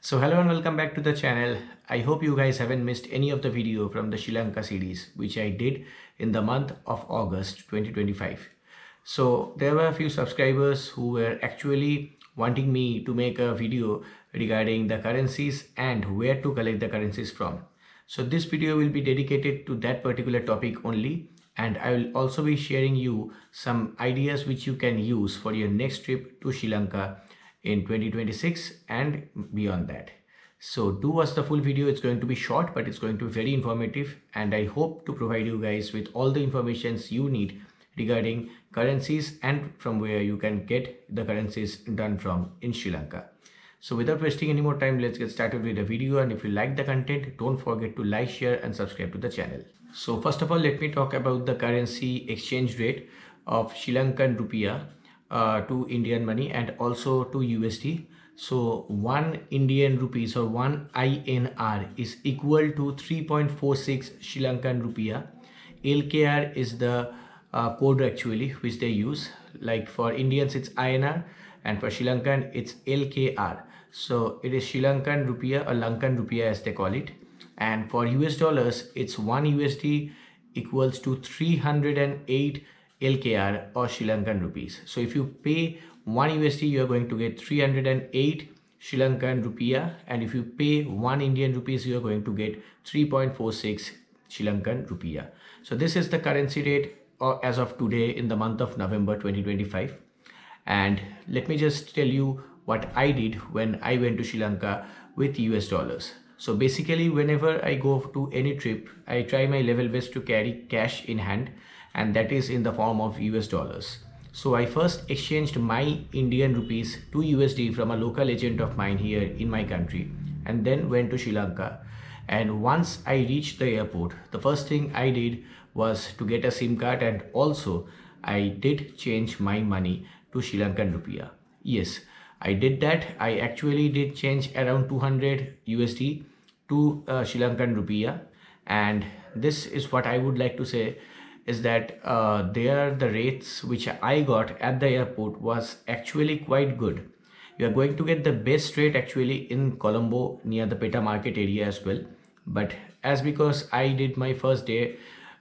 So hello and welcome back to the channel. I hope you guys haven't missed any of the video from the Sri Lanka series which I did in the month of August 2025. So there were a few subscribers who were actually wanting me to make a video regarding the currencies and where to collect the currencies from. So this video will be dedicated to that particular topic only, and I will also be sharing you some ideas which you can use for your next trip to Sri Lanka in 2026 and beyond that. So do watch the full video. It's going to be short, but it's going to be very informative, and I hope to provide you guys with all the informations you need regarding currencies and from where you can get the currencies done from in Sri Lanka. So without wasting any more time, let's get started with the video. And if you like the content, don't forget to like, share and subscribe to the channel. So first of all, let me talk about the currency exchange rate of Sri Lankan rupiah to Indian money and also to USD. So 1 Indian rupees or 1 INR is equal to 3.46 Sri Lankan rupiah. LKR is the code actually which they use. Like for Indians it's INR and for Sri Lankan it's LKR. So it is Sri Lankan rupiah or Lankan rupiah as they call it. And for US dollars it's 1 USD equals to 308 LKR or Sri Lankan rupees. So if you pay 1 USD you are going to get 308 Sri Lankan rupiah, and if you pay 1 Indian rupees you are going to get 3.46 Sri Lankan rupiah. So this is the currency rate as of today in the month of November 2025. And let me just tell you what I did when I went to Sri Lanka with US dollars. So basically whenever I go to any trip, I try my level best to carry cash in hand, and that is in the form of US dollars. So I first exchanged my Indian rupees to USD from a local agent of mine here in my country, and then went to Sri Lanka. And once I reached the airport, the first thing I did was to get a SIM card, and also I did change my money to Sri Lankan rupiah. Yes, I did that. I actually did change around 200 USD to Sri Lankan rupiah, and this is what I would like to say is that there the rates which I got at the airport was actually quite good. You are going to get the best rate actually in Colombo near the Peta market area as well. But as because I did my first day,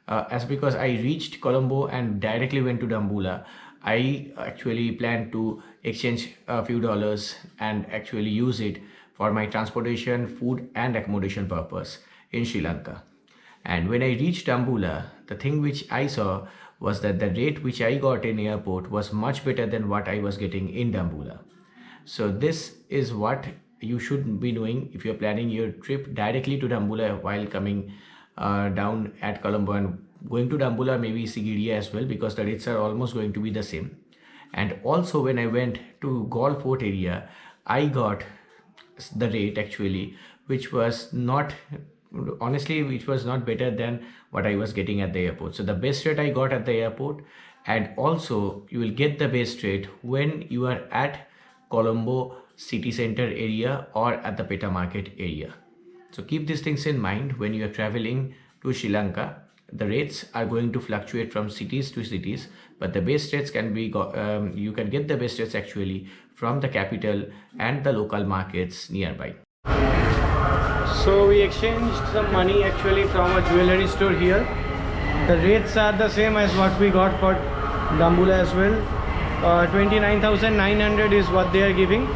as because I reached Colombo and directly went to Dambulla, I actually planned to exchange a few dollars and actually use it for my transportation, food and accommodation purpose in Sri Lanka. And when I reached Dambulla, the thing which I saw was that the rate which I got in airport was much better than what I was getting in Dambulla. So this is what you should be doing if you're planning your trip directly to Dambulla while coming down at Colombo and going to Dambulla, maybe Sigiriya as well, because the rates are almost going to be the same. And also when I went to Golf Fort area, I got the rate actually which was not, honestly, which was not better than what I was getting at the airport. So the best rate I got at the airport, and also you will get the best rate when you are at Colombo city center area or at the Peta market area. So keep these things in mind when you are traveling to Sri Lanka. The rates are going to fluctuate from cities to cities, but the best rates can be you can get the best rates actually from the capital and the local markets nearby. So we exchanged some money actually from a jewelry store here. The rates are the same as what we got for Dambulla as well. 29,900 is what they are giving.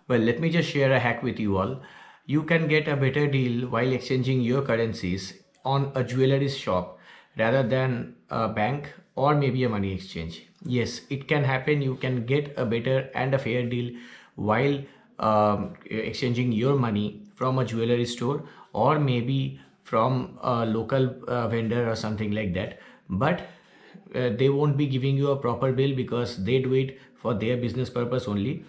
Well, let me just share a hack with you all. You can get a better deal while exchanging your currencies on a jewelry shop rather than a bank or maybe a money exchange. Yes, it can happen. You can get a better and a fair deal while exchanging your money from a jewelry store or maybe from a local vendor or something like that. But they won't be giving you a proper bill because they do it for their business purpose only.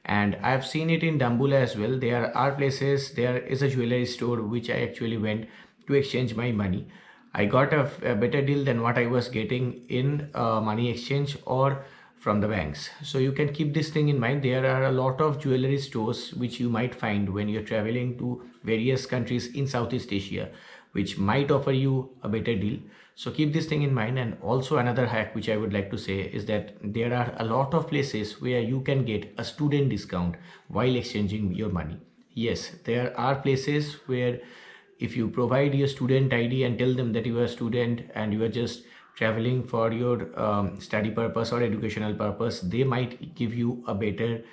And I've seen it in Dambulla as well. There are places, there is a jewelry store which I actually went to exchange my money. I got a better deal than what I was getting in money exchange or from the banks. So you can keep this thing in mind. There are a lot of jewelry stores which you might find when you're traveling to various countries in Southeast Asia, which might offer you a better deal. So keep this thing in mind. And also another hack which I would like to say is that there are a lot of places where you can get a student discount while exchanging your money. Yes, there are places where if you provide your student ID and tell them that you are a student and you are just traveling for your study purpose or educational purpose, they might give you a better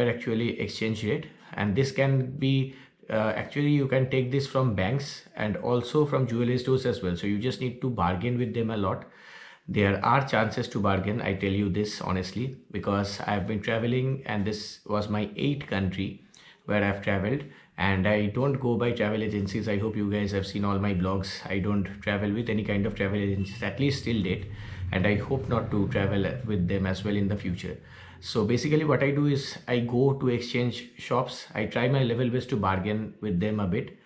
actually exchange rate. And this can be actually you can take this from banks and also from jewelry stores as well. So you just need to bargain with them a lot. There are chances to bargain, I tell you this honestly, because I've been traveling and this was my eighth country where I've traveled, and I don't go by travel agencies. I hope you guys have seen all my blogs. I don't travel with any kind of travel agencies, at least till date, and I hope not to travel with them as well in the future. So basically what I do is I go to exchange shops, I try my level best to bargain with them a bit,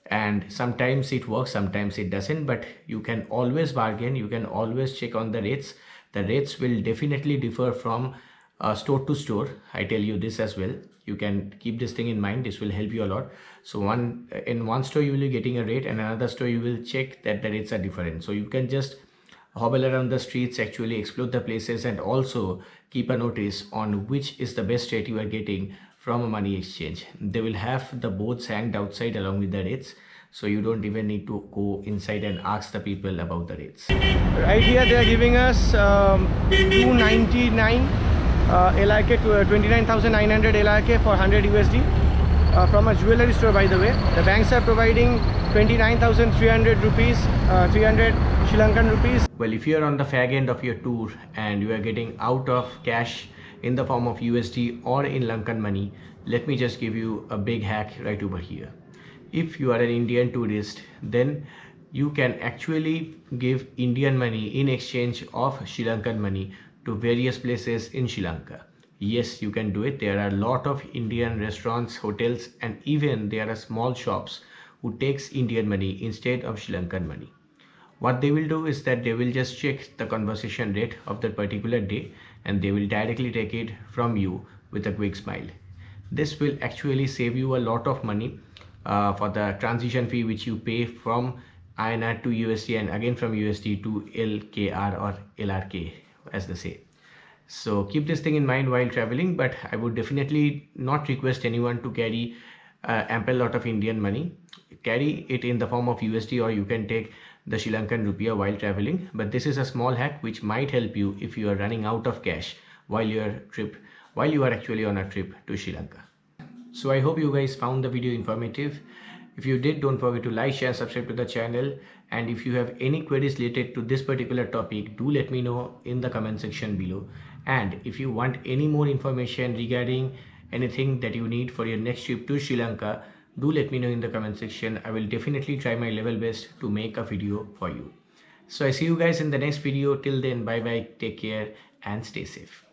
and sometimes it works, sometimes it doesn't, but you can always bargain, you can always check on the rates. The rates will definitely differ from store to store, I tell you this as well. You can keep this thing in mind, this will help you a lot. So in one store you will be getting a rate, and another store you will check that the rates are different. So you can just hobble around the streets, actually explore the places, and also keep a notice on which is the best rate you are getting from a money exchange. They will have the boards hanged outside along with the rates, so you don't even need to go inside and ask the people about the rates. Right here they are giving us 299 LIK to 29,900 LIK for 100 USD from a jewelry store, by the way. The banks are providing 29,300 rupees, 300 Sri Lankan rupees. Well, if you are on the fag end of your tour and you are getting out of cash in the form of USD or in Lankan money, let me just give you a big hack right over here. If you are an Indian tourist, then you can actually give Indian money in exchange of Sri Lankan money to various places in Sri Lanka. Yes, you can do it. There are a lot of Indian restaurants, hotels, and even there are small shops who takes Indian money instead of Sri Lankan money. What they will do is that they will just check the conversation rate of that particular day, and they will directly take it from you with a quick smile. This will actually save you a lot of money for the transition fee which you pay from INR to USD and again from USD to LKR or LRK as they say. So keep this thing in mind while traveling, but I would definitely not request anyone to carry ample lot of Indian money. Carry it in the form of USD, or you can take the Sri Lankan rupiah while traveling. But this is a small hack which might help you if you are running out of cash while you are actually on a trip to Sri Lanka. So I hope you guys found the video informative. If you did, don't forget to like, share, subscribe to the channel. And if you have any queries related to this particular topic, do let me know in the comment section below. And if you want any more information regarding anything that you need for your next trip to Sri Lanka, do let me know in the comment section. I will definitely try my level best to make a video for you. So I see you guys in the next video. Till then, bye bye, take care and stay safe.